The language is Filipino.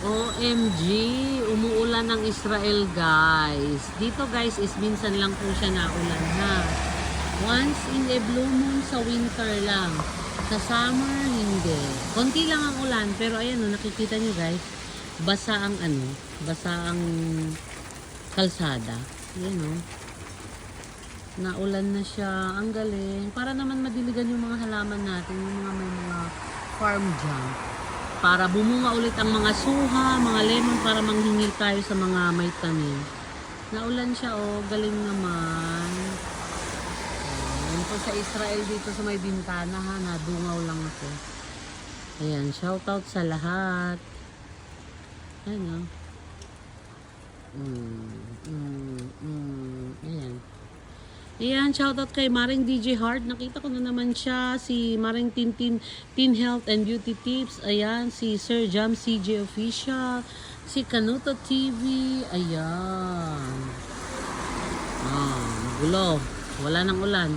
OMG, umuulan ng Israel guys. Dito guys is minsan lang po siya naulan ha. Once in a blue moon sa winter lang. Sa summer, hindi. Konti lang ang ulan, pero ayan o, nakikita nyo guys, basa ang basa ang kalsada. Ayan o. Naulan na siya. Ang galing. Para naman madiligan yung mga halaman natin, yung mga may mga farm dyan. Para bumunga ulit ang mga suha, mga lemon, para manghingil tayo sa mga may tanim. Naulan siya oh, galing naman. Ayan po sa Israel dito sa may bintana ha, nadungaw lang ako. Ayan, shoutout sa lahat. Ayan oh. Ayan. Ayan, shoutout kay Maring DJ Hard. Nakita ko na naman siya. Si Maring Teen Health and Beauty Tips. Ayan, si Sir Jam CJ Official. Si Kanuto TV. Ayan. Gulo. Wala nang ulan.